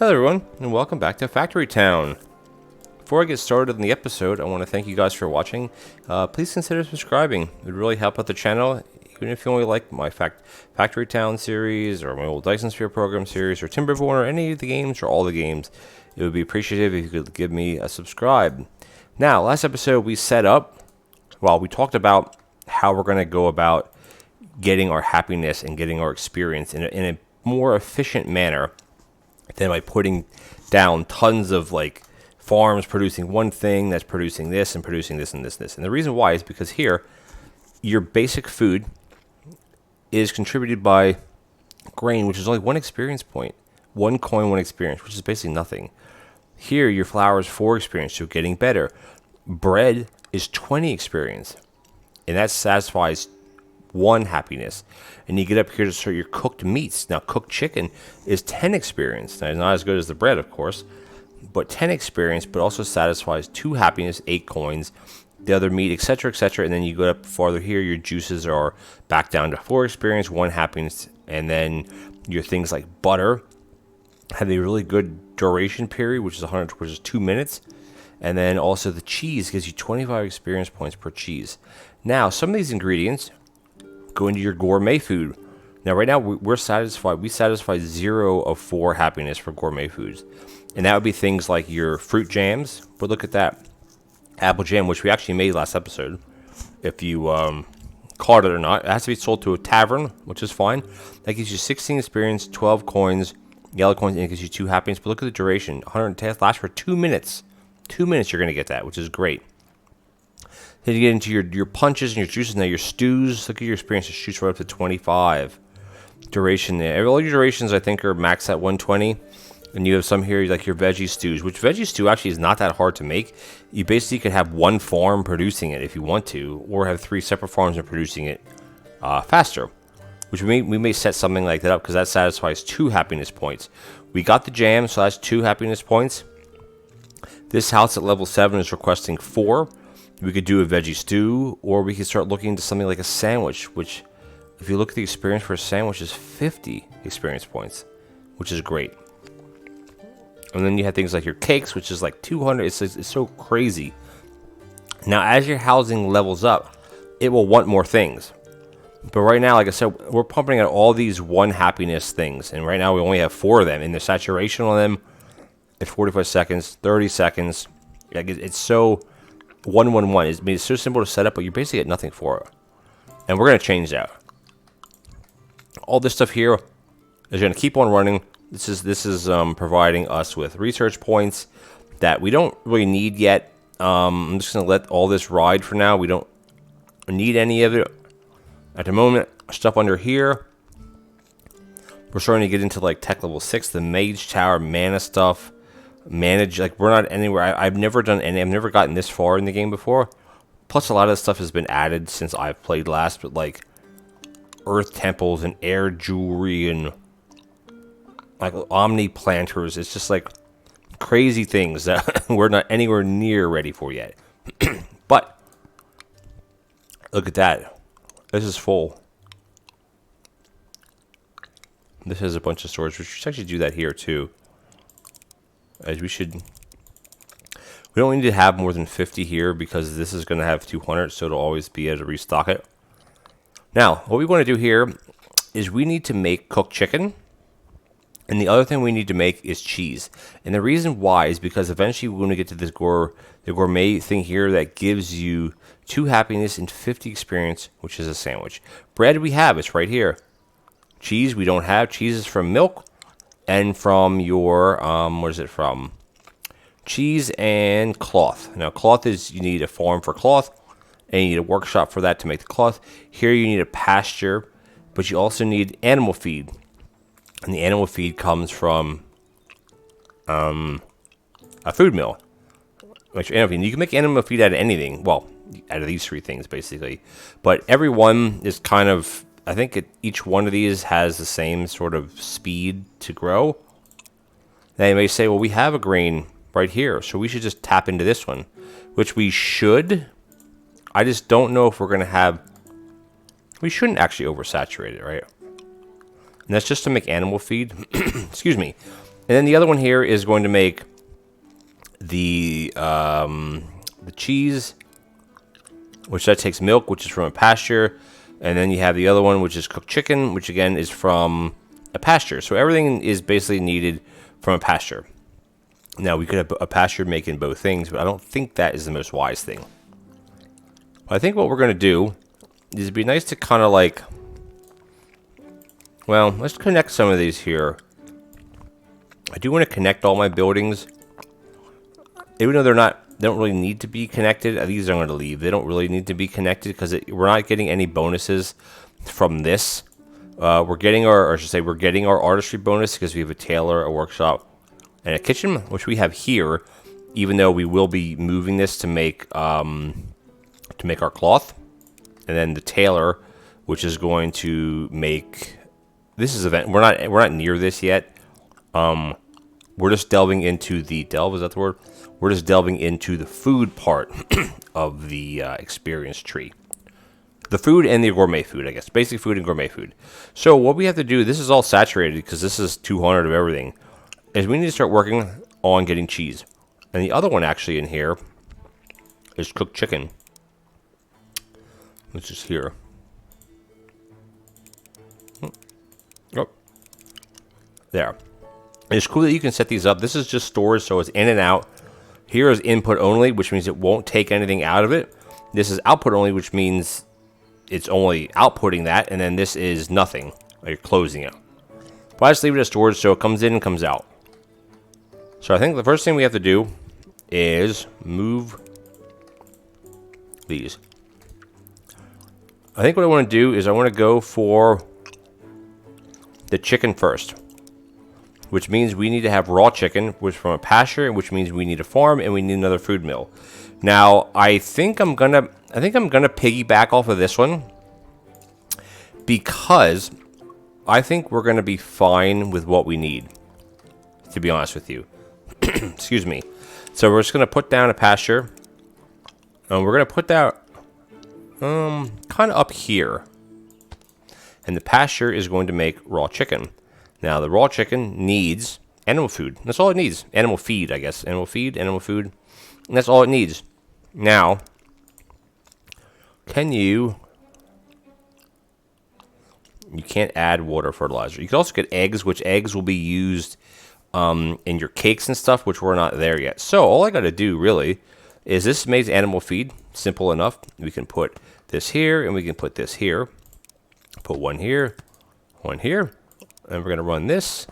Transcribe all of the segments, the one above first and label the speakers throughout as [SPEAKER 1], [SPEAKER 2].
[SPEAKER 1] Hello everyone, and welcome back to Factory Town. Before I get started in the episode, I want to thank you guys for watching. Please consider subscribing. It would really help out the channel, even if you only like my Factory Town series, or my old Dyson Sphere program series, or Timberborn, or any of the games, or all the games. It would be appreciative if you could give me a subscribe. Now, last episode we we talked about how we're going to go about getting our happiness and getting our experience in a more efficient manner than by putting down tons of like farms producing one thing that's producing this and producing this and this and this. And the reason why is because here, your basic food is contributed by grain, which is only one experience point. 1 coin, 1 experience, which is basically nothing. Here, your flour is 4 experience, so getting better. Bread is 20 experience, and that satisfies 1 happiness. And you get up here to start your cooked meats. Now, cooked chicken is 10 experience. Now, it's not as good as the bread, of course, but 10 experience, but also satisfies 2 happiness, 8 coins, the other meat, etc., etc. And then you go up farther here, your juices are back down to 4 experience, 1 happiness, and then your things like butter have a really good duration period, which is 2 minutes. And then also the cheese gives you 25 experience points per cheese. Now, some of these ingredients go into your gourmet food. Now, right now, we're satisfied. We satisfy 0 of 4 happiness for gourmet foods. And that would be things like your fruit jams. But look at that. Apple jam, which we actually made last episode. If you caught it or not. It has to be sold to a tavern, which is fine. That gives you 16 experience, 12 coins, yellow coins, and it gives you 2 happiness. But look at the duration. 110 lasts for 2 minutes. 2 minutes you're going to get that, which is great. Then you get into your punches and your juices. Now your stews, look at your experience. It shoots right up to 25. Duration there. All your durations, I think, are maxed at 120. And you have some here, like your veggie stews, which veggie stew actually is not that hard to make. You basically could have 1 farm producing it if you want to, or have 3 separate farms and producing it faster. Which we may set something like that up, because that satisfies 2 happiness points. We got the jam, so that's 2 happiness points. This house at level 7 is requesting 4. We could do a veggie stew, or we could start looking into something like a sandwich, which, if you look at the experience for a sandwich, is 50 experience points, which is great. And then you have things like your cakes, which is like 200. It's so crazy. Now, as your housing levels up, it will want more things. But right now, like I said, we're pumping out all these 1 happiness things, and right now we only have 4 of them, and the saturation on them is 45 seconds, 30 seconds. Like it's so 111. It's so simple to set up, but you basically get nothing for it. And we're going to change that. All this stuff here is going to keep on running. This is providing us with research points that we don't really need yet. I'm just going to let all this ride for now. We don't need any of it at the moment. Stuff under here, we're starting to get into like tech level 6, the mage tower, mana stuff. Like we're not anywhere. I've never done any. I've never gotten this far in the game before. Plus, a lot of this stuff has been added since I've played last. But like earth temples and air jewelry and like omni planters, it's just like crazy things that we're not anywhere near ready for yet. But look at that. This is full. This has a bunch of storage. We should actually do that here too. As we don't need to have more than 50 here, because this is going to have 200, so it'll always be able to restock it. Now, what we want to do here is we need to make cooked chicken, and the other thing we need to make is cheese. And the reason why is because eventually we're going to get to this the gourmet thing here that gives you 2 happiness and 50 experience, which is a sandwich. Bread we have, it's right here. Cheese we don't have. Cheese is from milk. And from your, what is it from? Cheese and cloth. Now, cloth is, you need a farm for cloth, and you need a workshop for that to make the cloth. Here you need a pasture, but you also need animal feed. And the animal feed comes from a food mill. Which animal feed. You can make animal feed out of anything. Well, out of these 3 things, basically. But every one is kind of, I think each one of these has the same sort of speed to grow. Now you may say, well, we have a grain right here, so we should just tap into this one, which we should. I just don't know if we're going to have... We shouldn't actually oversaturate it, right? And that's just to make animal feed. Excuse me. And then the other one here is going to make the cheese, which that takes milk, which is from a pasture. And then you have the other one, which is cooked chicken, which again is from a pasture. So everything is basically needed from a pasture. Now, we could have a pasture making both things, but I don't think that is the most wise thing. I think what we're going to do is it'd be nice to kind of like, well, let's connect some of these here. I do want to connect all my buildings. Even though they don't really need to be connected. These I'm going to leave. They don't really need to be connected because we're not getting any bonuses from this. We're getting our artistry bonus because we have a tailor, a workshop, and a kitchen, which we have here. Even though we will be moving this to make our cloth, and then the tailor, which is going to make this is event. We're not near this yet. We're just delving into the delve. Is that the word? We're just delving into the food part of the experience tree. The food and the gourmet food, I guess. Basic food and gourmet food. So what we have to do, this is all saturated because this is 200 of everything, is we need to start working on getting cheese. And the other one actually in here is cooked chicken, which is here. Oh, there. It's cool that you can set these up. This is just storage, so it's in and out. Here is input only, which means it won't take anything out of it. This is output only, which means it's only outputting that, and then this is nothing. Like you're closing it. But I just leave it as storage so it comes in and comes out. So I think the first thing we have to do is move these. I think what I want to do is I want to go for the chicken first, which means we need to have raw chicken, which from a pasture, which means we need a farm and we need another food mill. Now, I think I'm gonna piggyback off of this one because I think we're gonna be fine with what we need, to be honest with you. Excuse me. So we're just gonna put down a pasture, and we're gonna put that kind of up here, and the pasture is going to make raw chicken. Now, the raw chicken needs animal food. That's all it needs. Animal feed, I guess. Animal feed, animal food. And that's all it needs. Now, you can't add water fertilizer. You can also get eggs, which eggs will be used in your cakes and stuff, which we're not there yet. So, all I got to do, really, is this makes animal feed. Simple enough. We can put this here, and we can put this here. Put one here, one here. And we're going to run this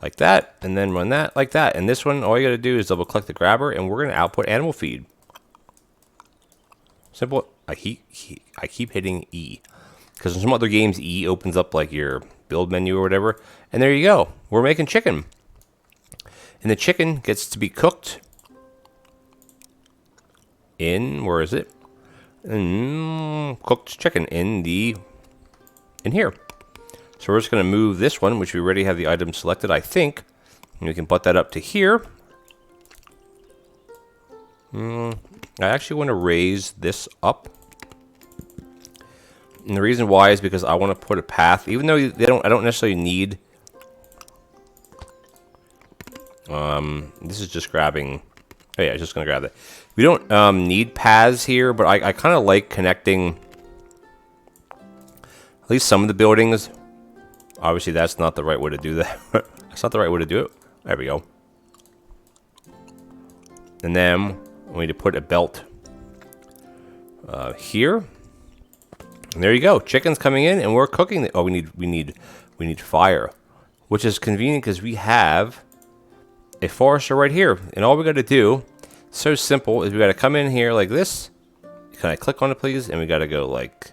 [SPEAKER 1] like that, and then run that like that. And this one, all you got to do is double click the grabber, and we're going to output animal feed. Simple. I keep hitting E, because in some other games, E opens up like your build menu or whatever. And there you go. We're making chicken. And the chicken gets to be cooked in, where is it? Cooked chicken in here. So we're just going to move this one, which we already have the item selected, I think. And we can put that up to here. I actually want to raise this up. And the reason why is because I want to put a path, even though I don't necessarily need. This is just grabbing. Oh yeah, I'm just going to grab that. We don't need paths here, but I kind of like connecting at least some of the buildings. Obviously, that's not the right way to do that. That's not the right way to do it. There we go. And then we need to put a belt here. And there you go. Chicken's coming in, and we're cooking. Oh, we need fire, which is convenient because we have a forester right here. And all we got to do, so simple, is we got to come in here like this. Can I click on it, please? And we got to go like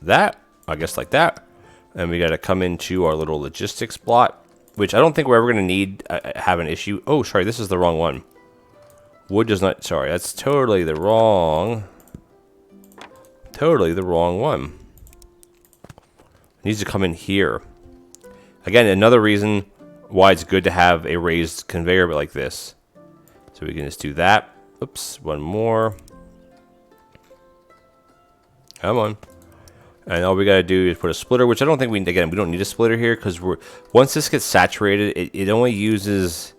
[SPEAKER 1] that, I guess, like that. And we got to come into our little logistics plot, which I don't think we're ever going to need have an issue. Oh, sorry, this is the wrong one. Wood does not, sorry, that's totally the wrong one. It needs to come in here. Again, another reason why it's good to have a raised conveyor like this. So we can just do that. Oops, one more. Come on. And all we got to do is put a splitter, which I don't think we don't need a splitter here because once this gets saturated, it only uses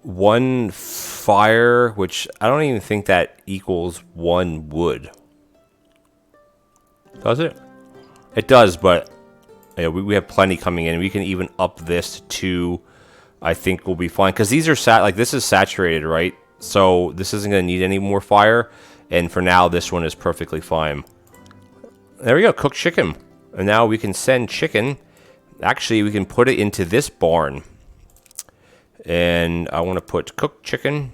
[SPEAKER 1] one fire, which I don't even think that equals one wood. Does it? It does, but we have plenty coming in. We can even up this to 2. I think we'll be fine because these are this is saturated, right? So this isn't going to need any more fire. And for now, this one is perfectly fine. There we go, cooked chicken. And now we can send chicken. Actually, we can put it into this barn. And I want to put cooked chicken.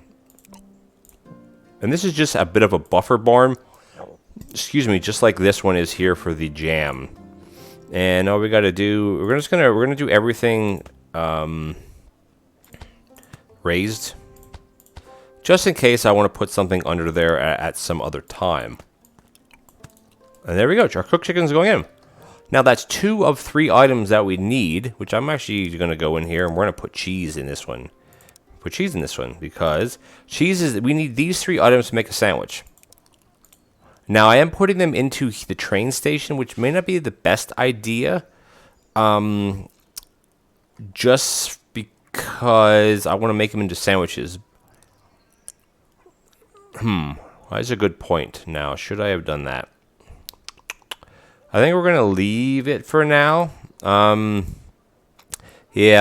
[SPEAKER 1] And this is just a bit of a buffer barn. Excuse me, just like this one is here for the jam. And all we got to do, we're gonna do everything raised, just in case I want to put something under there at some other time. And there we go, our cooked chicken's going in. Now that's 2 of 3 items that we need, which I'm actually going to go in here and we're going to put cheese in this one. Put cheese in this one because we need these 3 items to make a sandwich. Now I am putting them into the train station, which may not be the best idea. Just because I want to make them into sandwiches. That's a good point. Now, should I have done that? I think we're going to leave it for now. Yeah,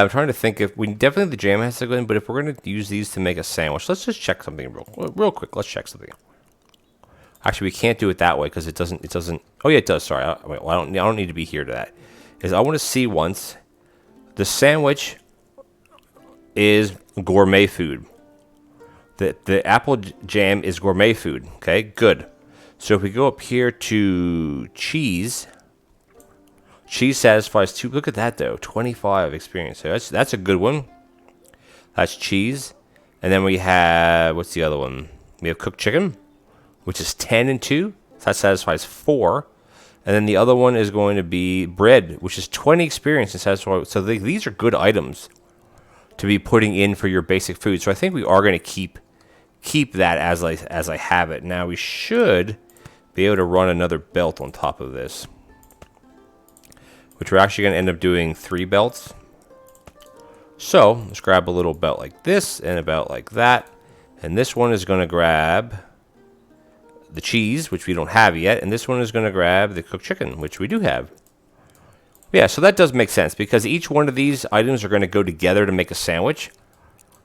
[SPEAKER 1] I'm trying to think if definitely the jam has to go in, but if we're going to use these to make a sandwich, let's just check something real quick. Let's check something. Actually, we can't do it that way because it doesn't. Oh yeah, it does. Sorry. I don't need to be here to that. I want to see once the sandwich is gourmet food. The apple jam is gourmet food. Okay, good. So if we go up here to cheese, cheese satisfies 2. Look at that though, 25 experience. So that's a good one. That's cheese, and then we have what's the other one? We have cooked chicken, which is 10 and 2. So that satisfies 4. And then the other one is going to be bread, which is 20 experience and satisfies. So these are good items to be putting in for your basic food. So I think we are going to keep that as I have it. Now we should be able to run another belt on top of this, which we're actually going to end up doing 3 belts. So let's grab a little belt like this and a belt like that. And this one is going to grab the cheese, which we don't have yet. And this one is going to grab the cooked chicken, which we do have. Yeah, so that does make sense because each one of these items are going to go together to make a sandwich,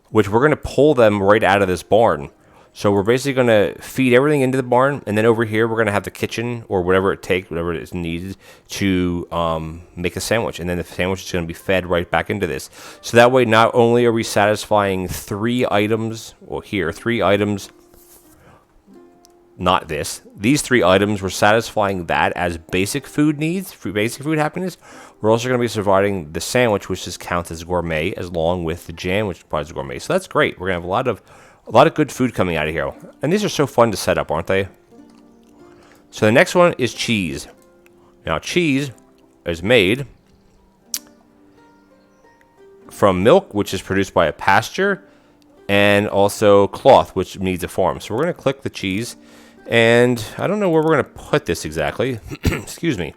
[SPEAKER 1] which we're going to pull them right out of this barn. So we're basically going to feed everything into the barn, and then over here we're going to have the kitchen or whatever it takes, whatever is needed to make a sandwich. And then the sandwich is going to be fed right back into this. So that way not only are we satisfying 3 items, well here, 3 items, not this. These 3 items, we're satisfying that as basic food needs, basic food happiness. We're also going to be providing the sandwich, which just counts as gourmet, along with the jam, which provides gourmet. So that's great. We're going to have a lot of good food coming out of here. And these are so fun to set up, aren't they? So the next one is cheese. Now cheese is made from milk, which is produced by a pasture, and also cloth, which needs a farm. So we're going to click the cheese. And I don't know where we're going to put this exactly. Excuse me.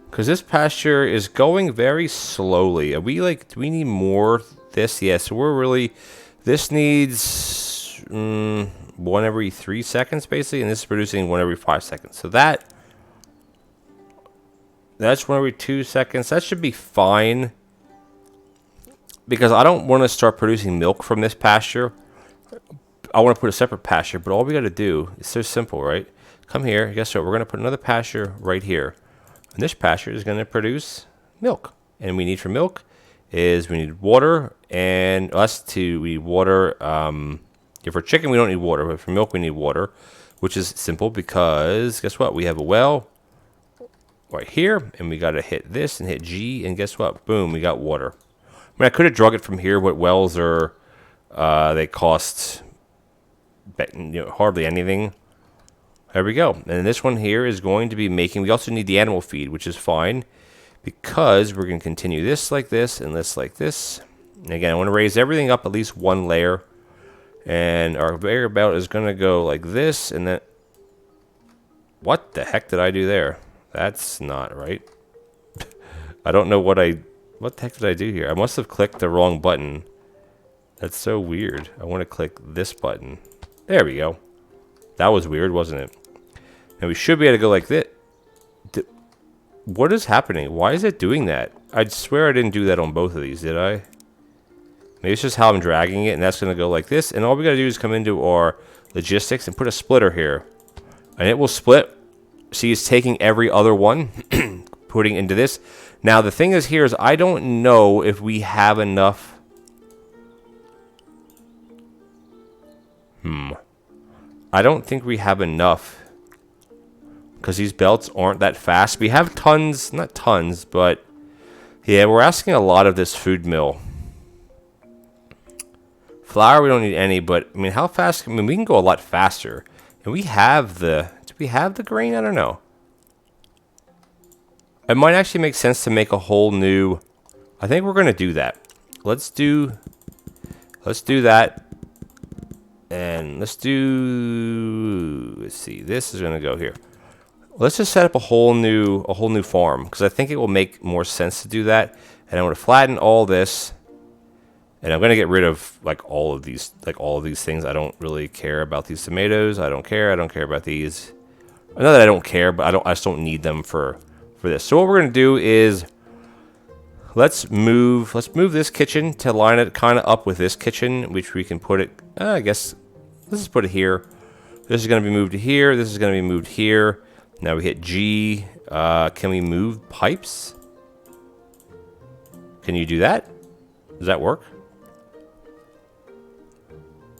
[SPEAKER 1] Because this pasture is going very slowly. Do we need more of this? Yeah, so this needs 1 every 3 seconds, basically. And this is producing 1 every 5 seconds. So that's 1 every 2 seconds. That should be fine. Because I don't want to start producing milk from this pasture. I want to put a separate pasture, but all we got to do is so simple, right? Come here. Guess what? We're going to put another pasture right here. And this pasture is going to produce milk. And we need for milk is we need water, and we need water. For chicken, we don't need water, but for milk, we need water, which is simple because guess what? We have a well right here, and we got to hit this and hit G, and guess what? Boom, we got water. I mean, I could have drug it from here, but wells are, they cost hardly anything. There we go. And this one here is going to be we also need the animal feed, which is fine because we're going to continue this like this and this like this. And again, I want to raise everything up at least 1 layer. And our conveyor belt is going to go like this, and then What the heck did I do there? That's not right. I don't know what the heck did I do here? I must have clicked the wrong button. That's so weird. I want to click this button. There we go. That was weird, wasn't it? And we should be able to go like this. What is happening? Why is it doing that? I swear I didn't do that on both of these, did I? Maybe it's just how I'm dragging it, and that's going to go like this. And all we got to do is come into our logistics and put a splitter here. And it will split. See, it's taking every other one, putting into this. Now, the thing is here is I don't know if we have enough. I don't think we have enough. Because these belts aren't that fast. We have tons, not tons, but yeah, we're asking a lot of this food mill. Flour, we don't need any, but I mean, how fast? I mean, we can go a lot faster. And we have the, do we have the grain? I don't know. It might actually make sense to make a whole new, I think we're going to do that. Let's do that. And let's see, this is going to go here. Let's just set up a whole new farm, because I think it will make more sense to do that. And I'm going to flatten all this, and I'm going to get rid of like all of these things. I don't really care about these tomatoes. I don't care about these. I know that I don't care, but I just don't need them for this. So what we're going to do is let's move this kitchen to line it kind of up with this kitchen, which we can put it. I guess let's just put it here. This is going to be moved to here. This is going to be moved here. Now we hit G. Can we move pipes? Can you do that? Does that work?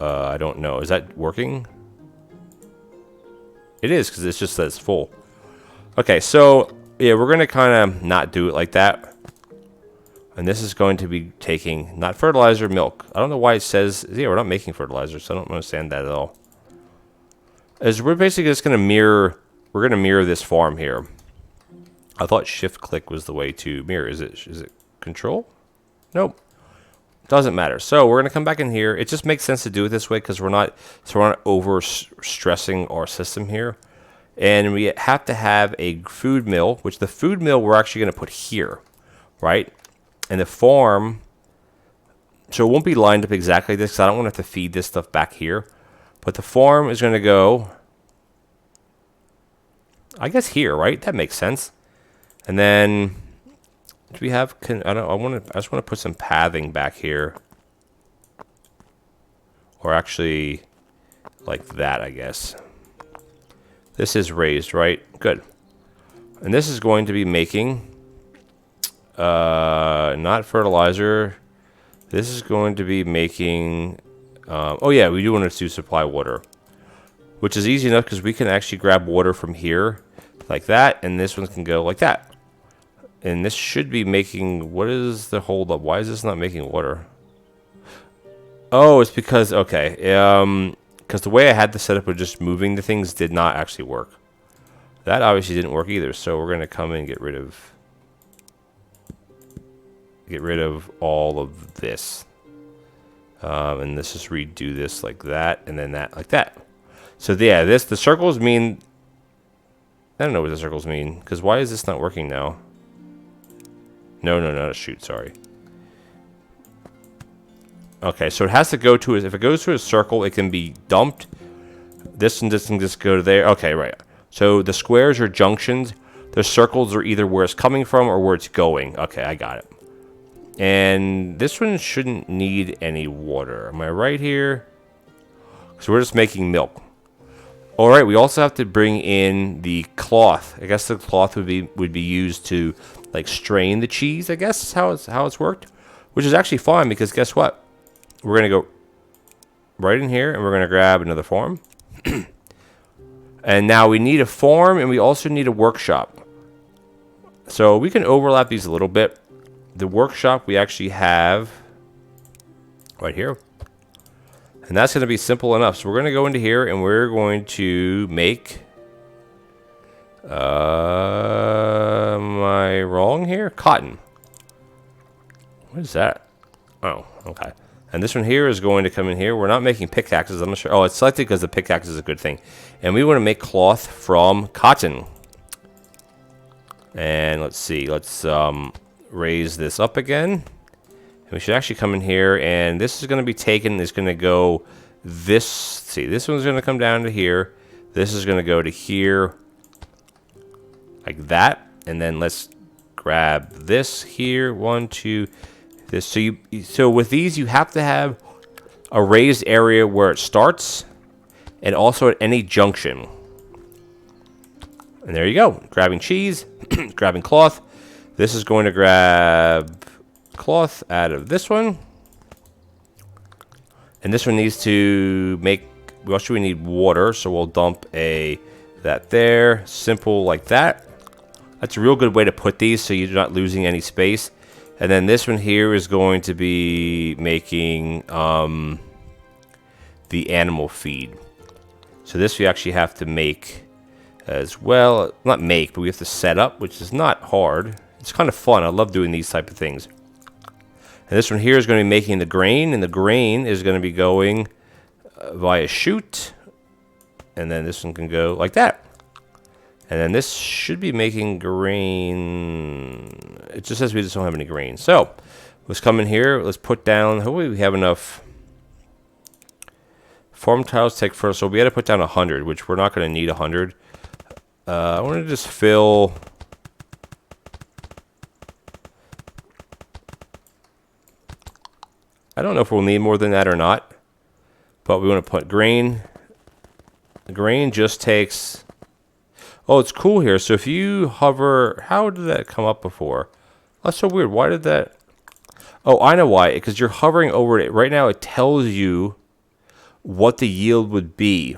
[SPEAKER 1] I don't know. Is that working? It is, because it just says full. Okay, so yeah, we're going to kind of not do it like that. And this is going to be taking, not fertilizer, milk. I don't know why it says, yeah, we're not making fertilizer, so I don't understand that at all. As we're basically just going to mirror, we're going to mirror this farm here. I thought shift click was the way to mirror. Is it control? Nope. Doesn't matter. So we're going to come back in here. It just makes sense to do it this way because we're not over stressing our system here. And we have to have a food mill, which the food mill we're actually going to put here, right? And the farm, so it won't be lined up exactly like this because I don't want to have to feed this stuff back here. But the farm is going to go, I guess here, right? That makes sense. And then do we have? I just want to put some pathing back here, or actually, like that, I guess. This is raised, right? Good. And this is going to be making, not fertilizer. This is going to be making. Oh yeah, we do want to supply water, which is easy enough because we can actually grab water from here, like that, and this one can go like that. And this should be making, what is the hold up? Why is this not making water? Oh, it's because, okay. Because the way I had this set up with just moving the things did not actually work. That obviously didn't work either. So we're going to come in and get rid of all of this. And let's just redo this like that, and then that like that. So yeah, the circles mean, I don't know what the circles mean, because why is this not working now? No, not a chute, sorry. Okay, so it has to go to, if it goes to a circle, it can be dumped. This one doesn't just go to there. Okay, right. So the squares are junctions. The circles are either where it's coming from or where it's going. Okay, I got it. And this one shouldn't need any water. Am I right here? So we're just making milk. All right, we also have to bring in the cloth. I guess the cloth would be used to like strain the cheese. I guess is how it's worked, which is actually fine because guess what? We're gonna go right in here and we're gonna grab another farm. And now we need a farm and we also need a workshop. So we can overlap these a little bit. The workshop we actually have right here. And that's going to be simple enough. So we're going to go into here and we're going to make, am I wrong here? Cotton. What is that? Oh, okay. And this one here is going to come in here. We're not making pickaxes. I'm not sure. Oh, it's selected because the pickaxe is a good thing. And we want to make cloth from cotton. And let's see. Let's raise this up again. And we should actually come in here. And this is going to be taken. It's going to go this. See, this one's going to come down to here. This is going to go to here. Like that. And then let's grab this here. 1, 2... This. So with these, you have to have a raised area where it starts and also at any junction. And there you go. Grabbing cheese, grabbing cloth. This is going to grab cloth out of this one. And this one needs to make, what should we need? Water. So we'll dump that there. Simple like that. That's a real good way to put these so you're not losing any space. And then this one here is going to be making the animal feed. So this we actually have to make as well. Not make, but we have to set up, which is not hard. It's kind of fun. I love doing these type of things. And this one here is going to be making the grain. And the grain is going to be going via chute. And then this one can go like that. And then this should be making grain. It just says we just don't have any grain. So let's come in here. Let's put down. Hopefully we have enough. Farm tiles take first. So we had to put down 100, which we're not going to need 100. I want to just fill. I don't know if we'll need more than that or not. But we want to put grain. The grain just takes. Oh, it's cool here. So if you hover, how did that come up before? That's so weird. Why did that? Oh, I know why. Because you're hovering over it. Right now it tells you what the yield would be.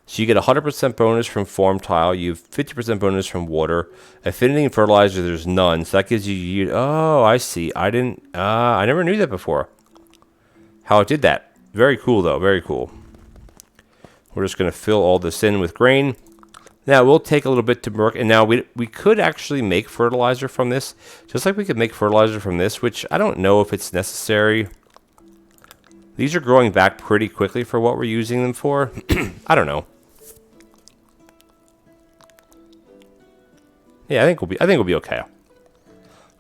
[SPEAKER 1] So you get 100% bonus from farm tile. You have 50% bonus from water. Affinity and fertilizer, there's none. So that gives you yield. Oh, I see. I never knew that before. How it did that. Very cool, though. Very cool. We're just going to fill all this in with grain. Now, we'll take a little bit to work, and now we could actually make fertilizer from this, just like we could make fertilizer from this, which I don't know if it's necessary. These are growing back pretty quickly for what we're using them for. I don't know. Yeah, I think we'll be okay. All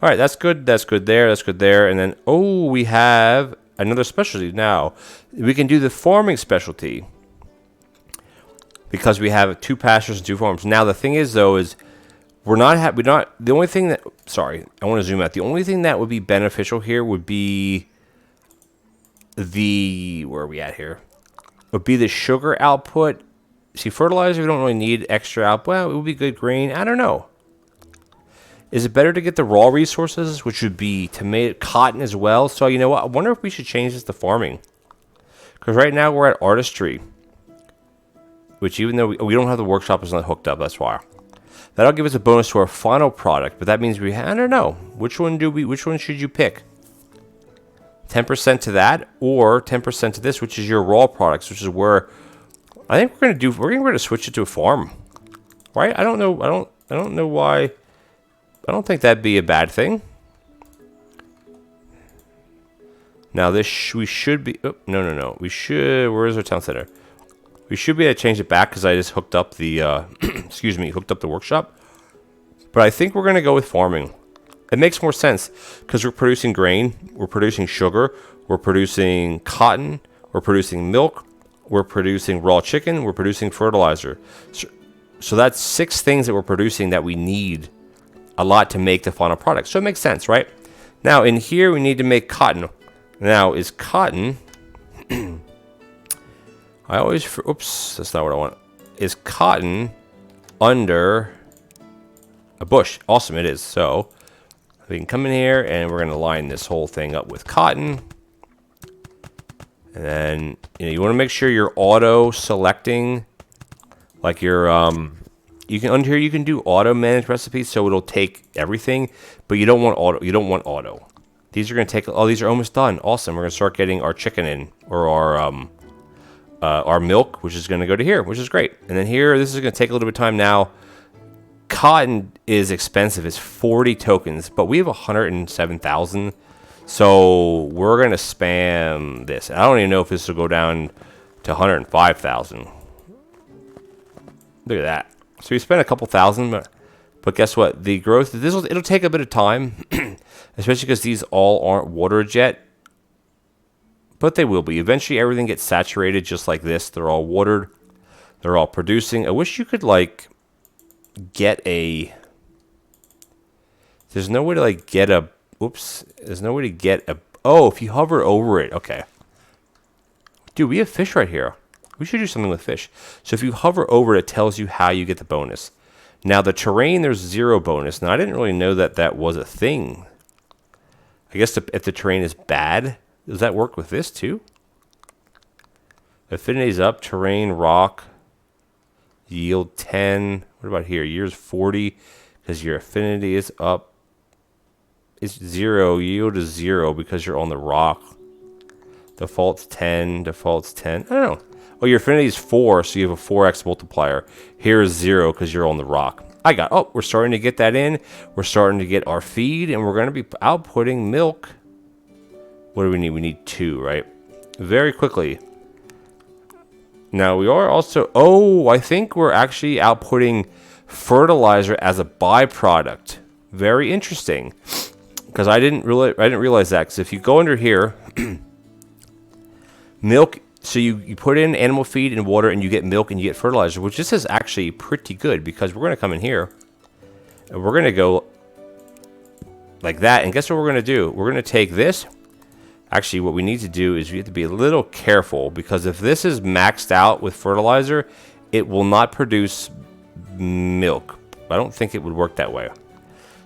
[SPEAKER 1] right, that's good. That's good there. That's good there. And then, oh, we have another specialty now. We can do the farming specialty. Because we have 2 pastures and 2 farms. Now the thing is though is the only thing that I want to zoom out. The only thing that would be beneficial here would be where are we at here? Would be the sugar output. See, fertilizer we don't really need extra output. Well, it would be good grain. I don't know. Is it better to get the raw resources, which would be tomato, cotton as well? So you know what? I wonder if we should change this to farming. Because right now we're at artistry. Which even though we don't have the workshop is not hooked up, that's why. That'll give us a bonus to our final product, but that means I don't know. Which one should you pick? 10% to that or 10% to this, which is your raw products, which is where I think we're going to switch it to a farm. Right? I don't know why. I don't think that'd be a bad thing. Now we should be no. Where is our town center? We should be able to change it back because I just hooked up the, hooked up the workshop. But I think we're going to go with farming. It makes more sense because we're producing grain, we're producing sugar, we're producing cotton, we're producing milk, we're producing raw chicken, we're producing fertilizer. So that's 6 things that we're producing that we need a lot to make the final product. So it makes sense, right? Now in here we need to make cotton. Now is cotton... oops, that's not what I want. Is cotton under a bush? Awesome, it is. So we can come in here and we're going to line this whole thing up with cotton. And then you want to make sure you're auto selecting, like your you can under here you can do auto manage recipes, so it'll take everything, but you don't want auto. You don't want auto. These are going to take. Oh, these are almost done. Awesome. We're going to start getting our chicken in, or our milk, which is going to go to here, which is great. And then here, this is going to take a little bit of time now. Cotton is expensive. It's 40 tokens, but we have 107,000. So we're going to spam this. I don't even know if this will go down to 105,000. Look at that. So we spent a couple thousand, but guess what? The growth, it'll take a bit of time, especially because these all aren't watered yet. But they will be. Eventually everything gets saturated just like this. They're all watered. They're all producing. I wish you could like get a... There's no way to like get a... Oops. There's no way to get a... Oh, if you hover over it. Okay. Dude, we have fish right here. We should do something with fish. So if you hover over it, it tells you how you get the bonus. Now the terrain, there's 0 bonus. Now I didn't really know that that was a thing. I guess if the terrain is bad, does that work with this too? Affinity's up, terrain, rock, yield 10. What about here? Year's 40 because your affinity is up. It's 0, yield is 0 because you're on the rock. Default's 10, default's 10. I don't know. Oh, your affinity is 4, so you have a 4x multiplier. Here is 0 because you're on the rock. Oh, we're starting to get that in. We're starting to get our feed, and we're going to be outputting milk. What do we need? We need 2, right? Very quickly. Now, we are also... Oh, I think we're actually outputting fertilizer as a byproduct. Very interesting. Because I didn't realize that. Because if you go under here... milk... So you put in animal feed and water and you get milk and you get fertilizer, which this is actually pretty good because we're going to come in here and we're going to go like that. And guess what we're going to do? We're going to take this. Actually, what we need to do is we have to be a little careful because if this is maxed out with fertilizer, it will not produce milk. I don't think it would work that way.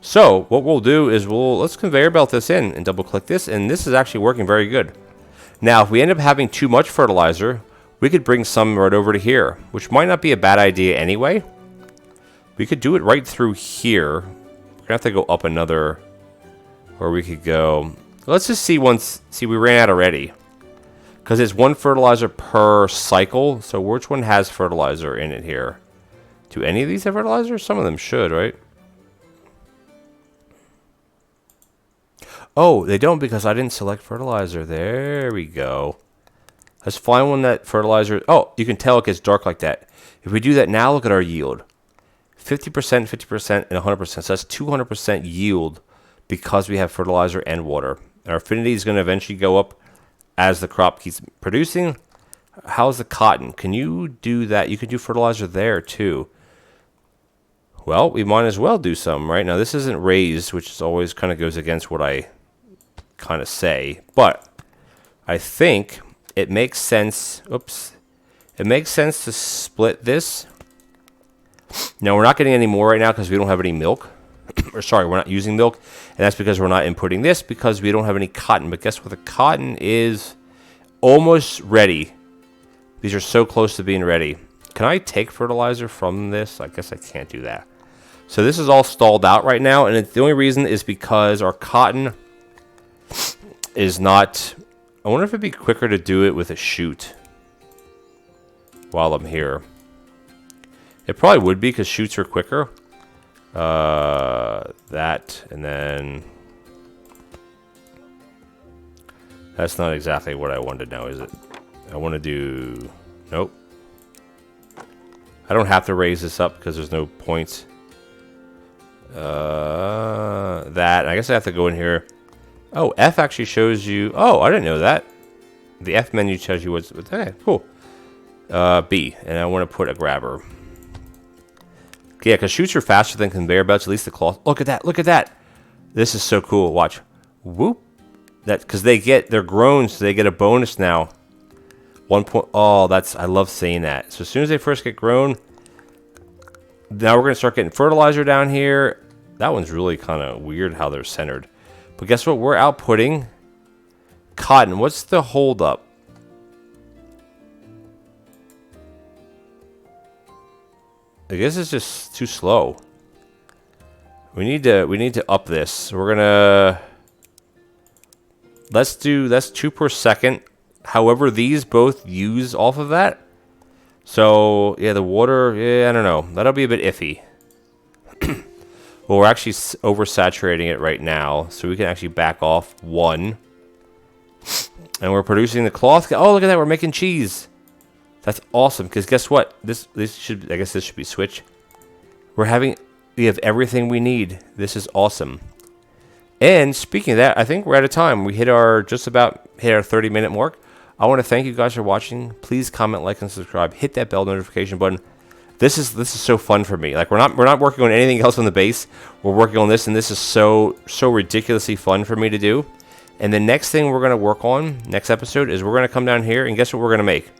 [SPEAKER 1] So what we'll do is let's conveyor belt this in and double click this. And this is actually working very good. Now, if we end up having too much fertilizer, we could bring some right over to here, which might not be a bad idea anyway. We could do it right through here. We're going to have to go up another, or we could go... Let's just see once... See, we ran out already. Because it's 1 fertilizer per cycle, so which one has fertilizer in it here? Do any of these have fertilizer? Some of them should, right? Oh, they don't because I didn't select fertilizer. There we go. Let's find one that fertilizer... Oh, you can tell it gets dark like that. If we do that now, look at our yield. 50%, 50%, and 100%. So that's 200% yield because we have fertilizer and water. Our affinity is going to eventually go up as the crop keeps producing. How's the cotton? Can you do that? You can do fertilizer there too. Well, we might as well do some, right? Now, this isn't raised, which is always kind of goes against what I kind of say. But I think it makes sense. Oops. It makes sense to split this. Now, we're not getting any more right now because we don't have any milk. Or sorry, we're not using milk. And that's because we're not inputting this because we don't have any cotton. But guess what? The cotton is almost ready. These are so close to being ready. Can I take fertilizer from this? I guess I can't do that. So this is all stalled out right now. And the only reason is because our cotton is not... I wonder if it'd be quicker to do it with a chute while I'm here. It probably would be because chutes are quicker. That, and then... That's not exactly what I wanted to know, is it? I want to do... Nope. I don't have to raise this up because there's no points. That. I guess I have to go in here. Oh, F actually shows you... Oh, I didn't know that. The F menu tells you what's... Okay, cool. B. And I want to put a grabber. Yeah, because chutes are faster than conveyor belts. At least the cloth. Look at that. Look at that. This is so cool. Watch. Whoop. That because they're grown, so they get a bonus now. 1 point. Oh, I love saying that. So as soon as they first get grown, now we're gonna start getting fertilizer down here. That one's really kind of weird how they're centered. But guess what? We're outputting cotton. What's the holdup? I guess it's just too slow. We need to up this. So we're gonna that's 2 per second. However, these both use off of that. So yeah, the water, yeah, I don't know. That'll be a bit iffy. Well, we're actually oversaturating it right now, so we can actually back off 1. And we're producing the cloth. Oh, look at that. We're making cheese. That's awesome, because guess what? This should, I guess this should be switch. We have everything we need. This is awesome. And speaking of that, I think we're out of time. We just about hit our 30-minute mark. I want to thank you guys for watching. Please comment, like, and subscribe. Hit that bell notification button. This is so fun for me. Like, we're not working on anything else on the base. We're working on this, and this is so ridiculously fun for me to do. And the next thing we're gonna work on next episode is we're gonna come down here and guess what we're gonna make?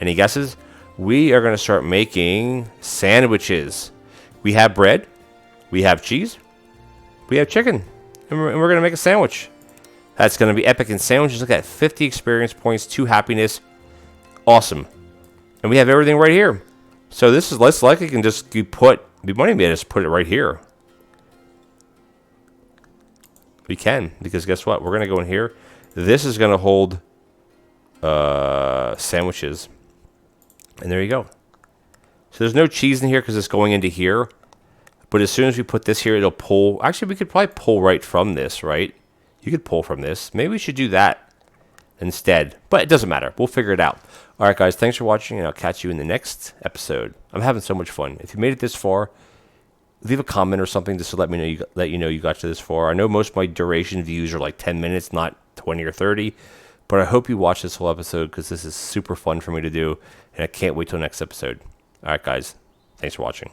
[SPEAKER 1] Any guesses? We are gonna start making sandwiches. We have bread, we have cheese, we have chicken, and we're gonna make a sandwich. That's gonna be epic. And sandwiches, look at 50 experience points, 2 happiness, awesome. And we have everything right here. So this is less likely can just be money made just put it right here. We can, because guess what? We're going to go in here. This is going to hold sandwiches. And there you go. So there's no cheese in here because it's going into here. But as soon as we put this here, it'll pull. Actually, we could probably pull right from this, right? You could pull from this. Maybe we should do that instead. But it doesn't matter. We'll figure it out. All right, guys. Thanks for watching, and I'll catch you in the next episode. I'm having so much fun. If you made it this far, leave a comment or something just to let you know you got to this far. I know most of my duration views are like 10 minutes, not 20 or 30. But I hope you watch this whole episode because this is super fun for me to do. And I can't wait till next episode. All right, guys. Thanks for watching.